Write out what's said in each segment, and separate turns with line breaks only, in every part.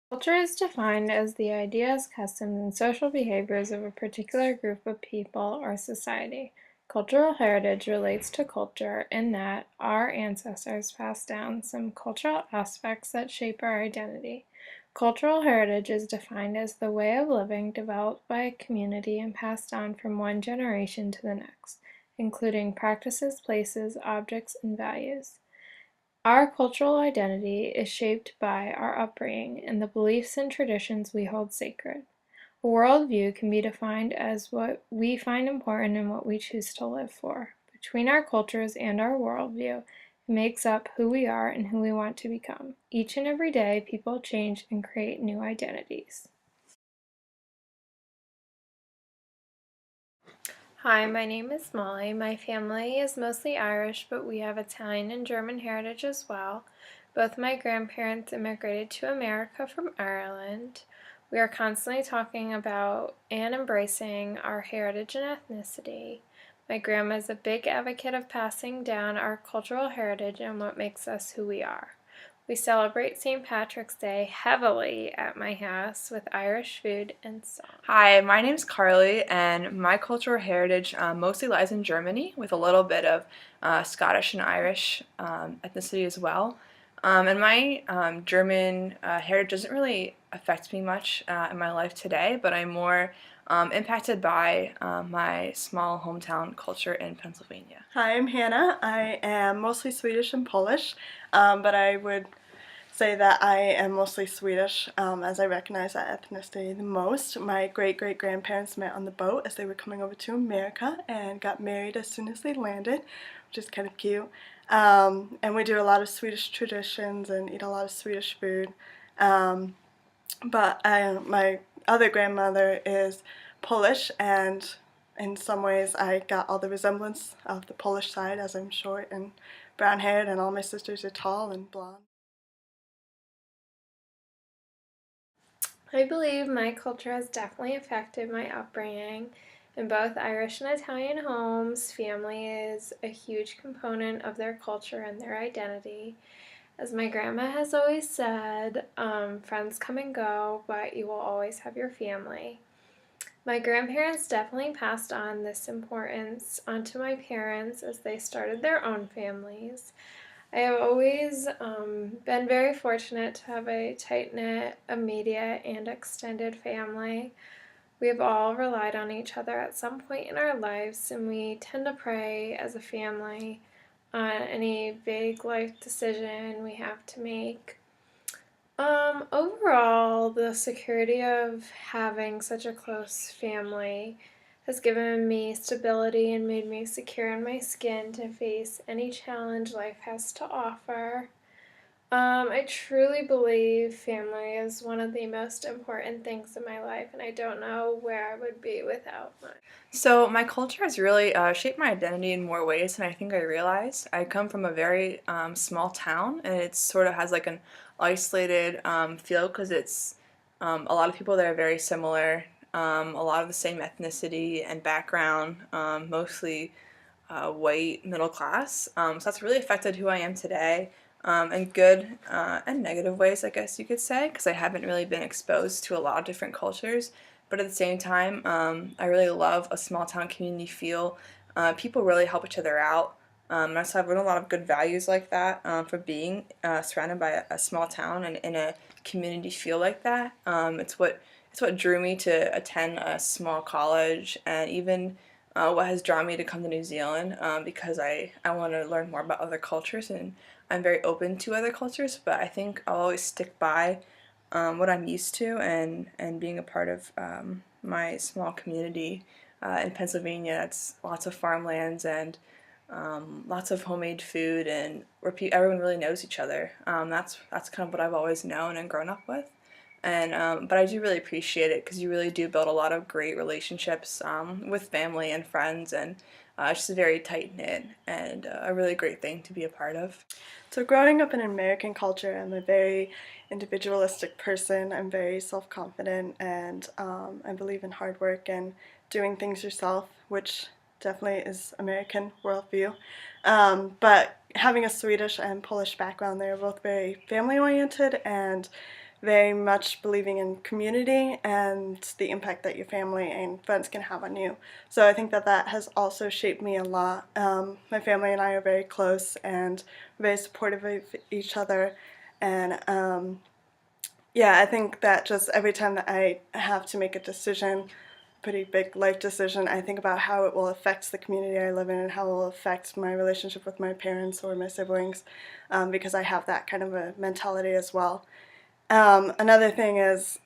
Culture is defined as the ideas, customs, and social behaviors of a particular group of people or society. Cultural heritage relates to culture in that our ancestors passed down some cultural aspects that shape our identity. Cultural heritage is defined as the way of living developed by a community and passed on from one generation to the next, including practices, places, objects, and values. Our cultural identity is shaped by our upbringing and the beliefs and traditions we hold sacred. A worldview can be defined as what we find important and what we choose to live for. Between our cultures and our worldview, it makes up who we are and who we want to become. Each and every day, people change and create new identities. Hi, my name is Molly. My family is mostly Irish, but we have Italian and German heritage as well. Both my grandparents immigrated to America from Ireland. We are constantly talking about and embracing our heritage and ethnicity. My grandma is a big advocate of passing down our cultural heritage and what makes us who we are. We celebrate St. Patrick's Day heavily at my house with Irish food and song.
Hi, my name's Carley, and my cultural heritage mostly lies in Germany, with a little bit of Scottish and Irish ethnicity as well. And my German heritage doesn't really affect me much in my life today, but I'm more impacted by my small hometown culture in Pennsylvania.
Hi, I'm Hannah. I am mostly Swedish and Polish, but I would say that I am mostly Swedish as I recognize that ethnicity the most. My great-great-grandparents met on the boat as they were coming over to America and got married as soon as they landed, which is kind of cute. And we do a lot of Swedish traditions and eat a lot of Swedish food. My other grandmother is Polish, and in some ways I got all the resemblance of the Polish side, as I'm short and brown haired, and all my sisters are tall and blonde.
I believe my culture has definitely affected my upbringing. In both Irish and Italian homes, family is a huge component of their culture and their identity. As my grandma has always said, friends come and go, but you will always have your family. My grandparents definitely passed on this importance onto my parents as they started their own families. I have always been very fortunate to have a tight knit, immediate, and extended family. We have all relied on each other at some point in our lives, and we tend to pray as a family on any big life decision we have to make. Overall, the security of having such a close family has given me stability and made me secure in my skin to face any challenge life has to offer. I truly believe family is one of the most important things in my life, and I don't know where I would be without mine.
So my culture has really shaped my identity in more ways than I think I realized. I come from a very small town, and it sort of has like an isolated feel because it's a lot of people that are very similar, a lot of the same ethnicity and background, mostly white middle class. So that's really affected who I am today. In good and negative ways, I guess you could say, because I haven't really been exposed to a lot of different cultures. But at the same time, I really love a small town community feel. People really help each other out. And so I've learned a lot of good values like that for being surrounded by a small town and in a community feel like that. It's what drew me to attend a small college, and even what has drawn me to come to New Zealand, because I want to learn more about other cultures, and I'm very open to other cultures, but I think I'll always stick by what I'm used to, and being a part of my small community in Pennsylvania. It's lots of farmlands and lots of homemade food, and where everyone really knows each other. That's kind of what I've always known and grown up with. And but I do really appreciate it because you really do build a lot of great relationships with family and friends, and it's just very tight knit and a really great thing to be a part of.
So growing up in American culture, I'm a very individualistic person. I'm very self-confident, and I believe in hard work and doing things yourself, which definitely is American worldview. But having a Swedish and Polish background, they're both very family-oriented and very much believing in community and the impact that your family and friends can have on you. So I think that that has also shaped me a lot. My family and I are very close and very supportive of each other, and yeah, I think that just every time that I have to make a decision, pretty big life decision, I think about how it will affect the community I live in and how it will affect my relationship with my parents or my siblings, because I have that kind of a mentality as well. Another thing is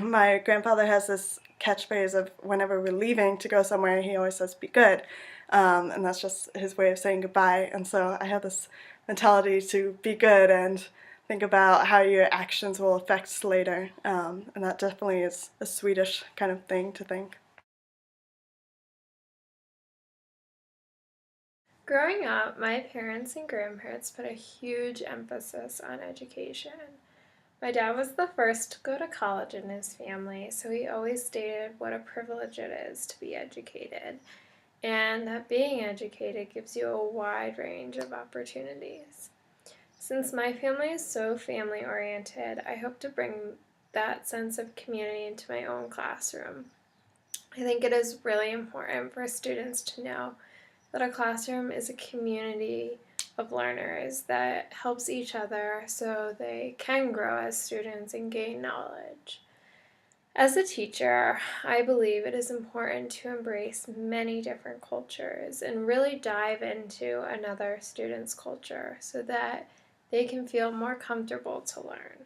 my grandfather has this catchphrase of whenever we're leaving to go somewhere, he always says, be good. And that's just his way of saying goodbye. And so I have this mentality to be good and think about how your actions will affect us later. And that definitely is a Swedish kind of thing to think.
Growing up, my parents and grandparents put a huge emphasis on education. My dad was the first to go to college in his family, so he always stated what a privilege it is to be educated, and that being educated gives you a wide range of opportunities. Since my family is so family oriented, I hope to bring that sense of community into my own classroom. I think it is really important for students to know that a classroom is a community of learners that helps each other so they can grow as students and gain knowledge. As a teacher, I believe it is important to embrace many different cultures and really dive into another student's culture so that they can feel more comfortable to learn.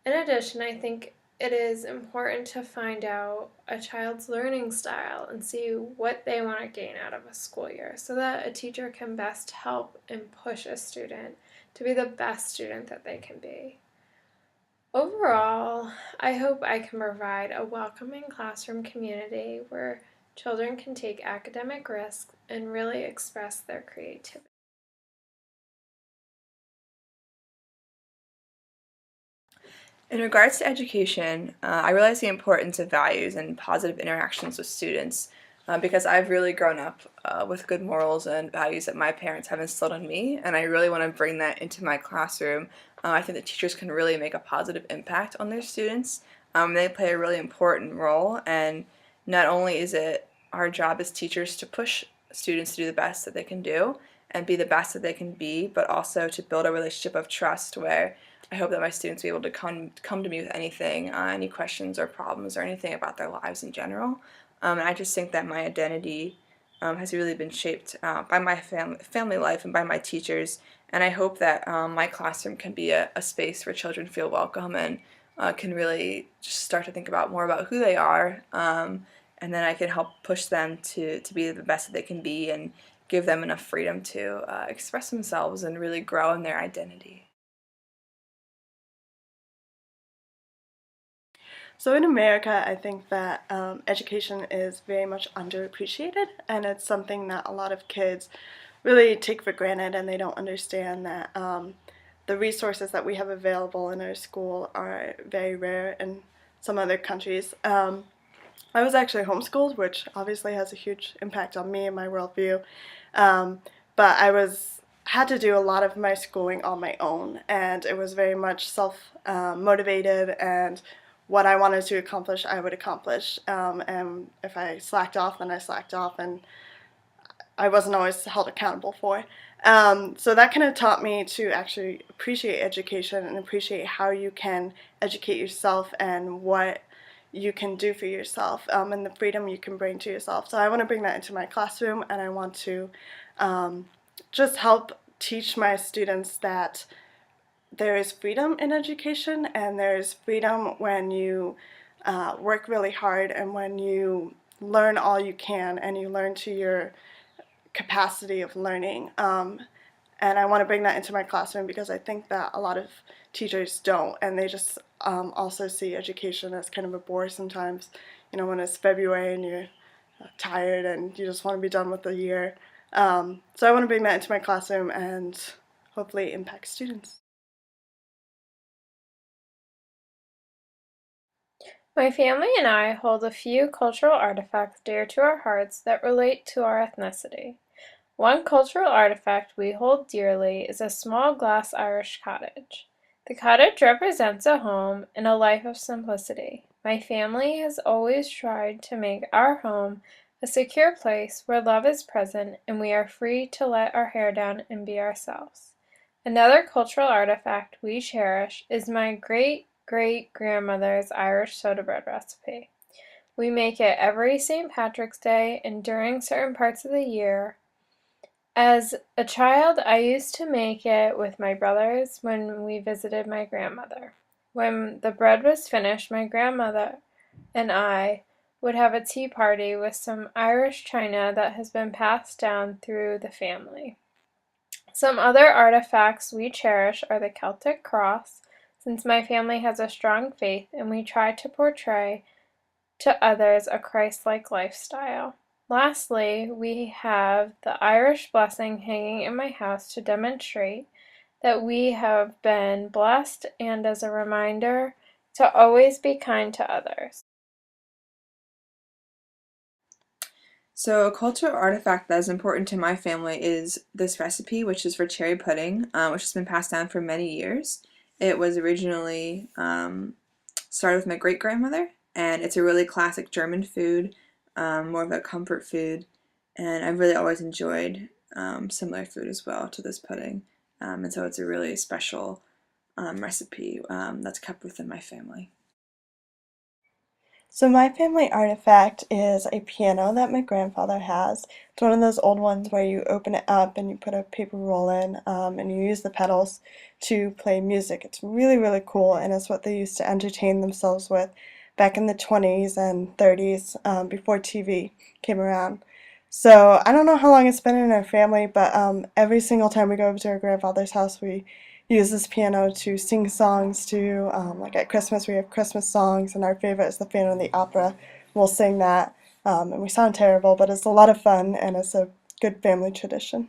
In addition, I think it is important to find out a child's learning style and see what they want to gain out of a school year so that a teacher can best help and push a student to be the best student that they can be. Overall, I hope I can provide a welcoming classroom community where children can take academic risks and really express their creativity.
In regards to education, I realize the importance of values and positive interactions with students because I've really grown up with good morals and values that my parents have instilled in me, and I really want to bring that into my classroom. I think that teachers can really make a positive impact on their students. They play a really important role, and not only is it our job as teachers to push students to do the best that they can do and be the best that they can be, but also to build a relationship of trust where I hope that my students will be able to come to me with anything, any questions or problems or anything about their lives in general. And I just think that my identity has really been shaped by my family life and by my teachers. And I hope that my classroom can be a space where children feel welcome and can really just start to think about more about who they are. And then I can help push them to be the best that they can be and give them enough freedom to express themselves and really grow in their identity.
So in America, I think that education is very much underappreciated, and it's something that a lot of kids really take for granted, and they don't understand that the resources that we have available in our school are very rare in some other countries. I was actually homeschooled, which obviously has a huge impact on me and my worldview. But I was had to do a lot of my schooling on my own, and it was very much self motivated, and what I wanted to accomplish, I would accomplish. And if I slacked off, then I slacked off, and I wasn't always held accountable for. So that kind of taught me to actually appreciate education and appreciate how you can educate yourself and what you can do for yourself, and the freedom you can bring to yourself. So I want to bring that into my classroom, and I want to just help teach my students that there is freedom in education, and there is freedom when you work really hard and when you learn all you can and you learn to your capacity of learning. And I want to bring that into my classroom because I think that a lot of teachers don't, and they just also see education as kind of a bore sometimes. You know, when it's February and you're tired and you just want to be done with the year. So I want to bring that into my classroom and hopefully impact students.
My family and I hold a few cultural artifacts dear to our hearts that relate to our ethnicity. One cultural artifact we hold dearly is a small glass Irish cottage. The cottage represents a home and a life of simplicity. My family has always tried to make our home a secure place where love is present and we are free to let our hair down and be ourselves. Another cultural artifact we cherish is my great-great-grandmother's Irish soda bread recipe. We make it every St. Patrick's Day and during certain parts of the year. As a child, I used to make it with my brothers when we visited my grandmother. When the bread was finished, my grandmother and I would have a tea party with some Irish china that has been passed down through the family. Some other artifacts we cherish are the Celtic cross, since my family has a strong faith and we try to portray to others a Christ-like lifestyle. Lastly, we have the Irish blessing hanging in my house to demonstrate that we have been blessed and as a reminder to always be kind to others.
So, a cultural artifact that is important to my family is this recipe, which is for cherry pudding, which has been passed down for many years. It was originally started with my great grandmother, and it's a really classic German food, more of a comfort food, and I've really always enjoyed similar food as well to this pudding, and so it's a really special recipe that's kept within my family.
So my family artifact is a piano that my grandfather has. It's one of those old ones where you open it up and you put a paper roll in and you use the pedals to play music. It's really, really cool, and it's what they used to entertain themselves with back in the 20s and 30s before TV came around. So I don't know how long it's been in our family, but every single time we go over to our grandfather's house, we use this piano to sing songs to. Like at Christmas, we have Christmas songs, and our favorite is the Phantom of the Opera. We'll sing that, and we sound terrible, but it's a lot of fun, and it's a good family tradition.